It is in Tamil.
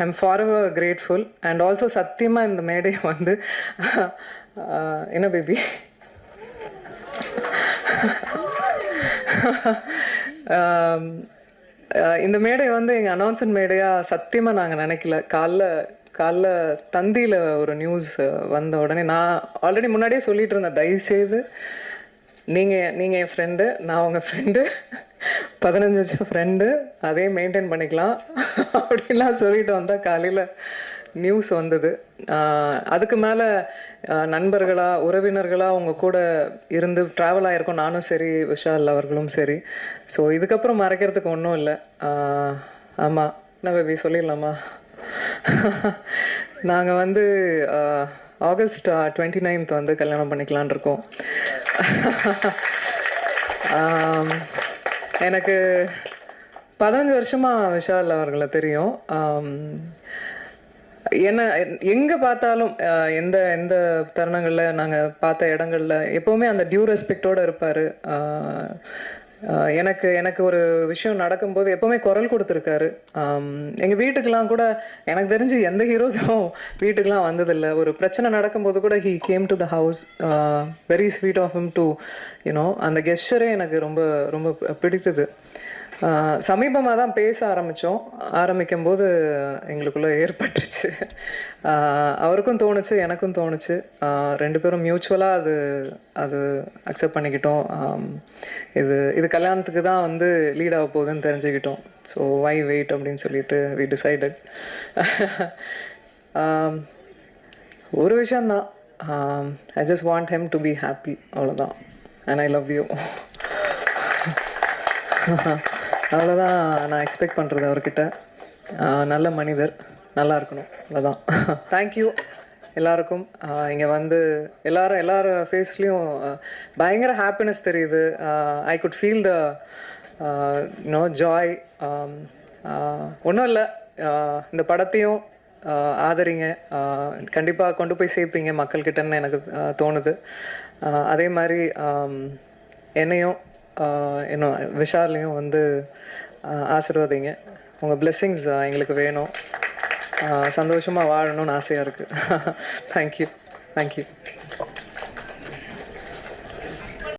I'm forever grateful and also சத்தியமாக இந்த மேடையை வந்து என்ன பேபி இந்த மேடை வந்து எங்கள் அனௌன்ஸ்மெண்ட் மேடையாக சத்தியமாக நாங்கள் நினைக்கல. காலைல தந்தியில் ஒரு நியூஸ் வந்த உடனே நான் ஆல்ரெடி முன்னாடியே சொல்லிட்டு இருந்தேன், தயவுசெய்து நீங்கள் என் ஃப்ரெண்டு, நான் உங்கள் ஃப்ரெண்டு, 15 வருஷம் ஃப்ரெண்டு, அதே மெயின்டைன் பண்ணிக்கலாம் அப்படின்லாம் சொல்லிட்டு வந்தால் காலையில் நியூஸ் வந்தது. அதுக்கு மேலே நண்பர்களாக உறவினர்களாக உங்கள் கூட இருந்து ட்ராவல் ஆகிருக்கோம், நானும் சரி விஷால் அவர்களும் சரி. ஸோ இதுக்கப்புறம் மறைக்கிறதுக்கு ஒன்றும் இல்லை. ஆமாம், என்ன பேபி சொல்லிடலாமா? நாங்கள் வந்து ஆகஸ்ட் 29 வந்து கல்யாணம் பண்ணிக்கலான் இருக்கோம். எனக்கு 15 வருஷமாக விஷால் அவர்களை தெரியும். என்ன எங்கே பார்த்தாலும் எந்த எந்த தருணங்களில் நாங்கள் பார்த்த இடங்களில் எப்போவுமே அந்த டியூ ரெஸ்பெக்டோடு இருப்பார். எனக்கு ஒரு விஷயம் நடக்கும்போது எப்போவுமே குரல் கொடுத்துருக்காரு. எங்கள் வீட்டுக்கெலாம் கூட எனக்கு தெரிஞ்சு எந்த ஹீரோஸும் வீட்டுக்கெலாம் வந்ததில்லை. ஒரு பிரச்சனை நடக்கும்போது கூட he came to the house. Very sweet of him to you know. அந்த கெஸ்டரே எனக்கு ரொம்ப ரொம்ப பிடித்தது. சமீபமாக தான் பேச ஆரம்பிக்கும்போது எங்களுக்குள்ளே ஏற்பட்டுருச்சு. அவருக்கும் தோணுச்சு, எனக்கும் தோணுச்சு. 2 பேரும் மியூச்சுவலாக அது அக்செப்ட் பண்ணிக்கிட்டோம். இது கல்யாணத்துக்கு தான் வந்து லீட் ஆக போகுதுன்னு தெரிஞ்சுக்கிட்டோம். ஸோ வை வெயிட் அப்படின்னு சொல்லிட்டு வி டிசைடட். ஒரு விஷயந்தான், I just want him to be happy, அவ்வளோதான். And I love you. அவ்வளோதான் நான் எக்ஸ்பெக்ட் பண்ணுறது அவர்கிட்ட. நல்ல மனிதர், நல்லா இருக்கணும், அவ்வளோதான். தேங்க்யூ எல்லாருக்கும். இங்கே வந்து எல்லார் ஃபேஸ்லேயும் பயங்கர ஹாப்பினஸ் தெரியுது. I could feel the joy. ஒன்றும் இல்லை, இந்த படத்தையும் ஆதரிங்க, கண்டிப்பாக கொண்டு போய் சேர்ப்பீங்க மக்கள்கிட்டன்னு எனக்கு தோணுது. அதே மாதிரி என்னையும் இன்னும் விஷாலையும் வந்து ஆசீர்வதிங்க. உங்கள் பிளெஸ்ஸிங்ஸ் எங்களுக்கு வேணும். சந்தோஷமாக வாழணும்னு ஆசையாக இருக்குது. தேங்க்யூ.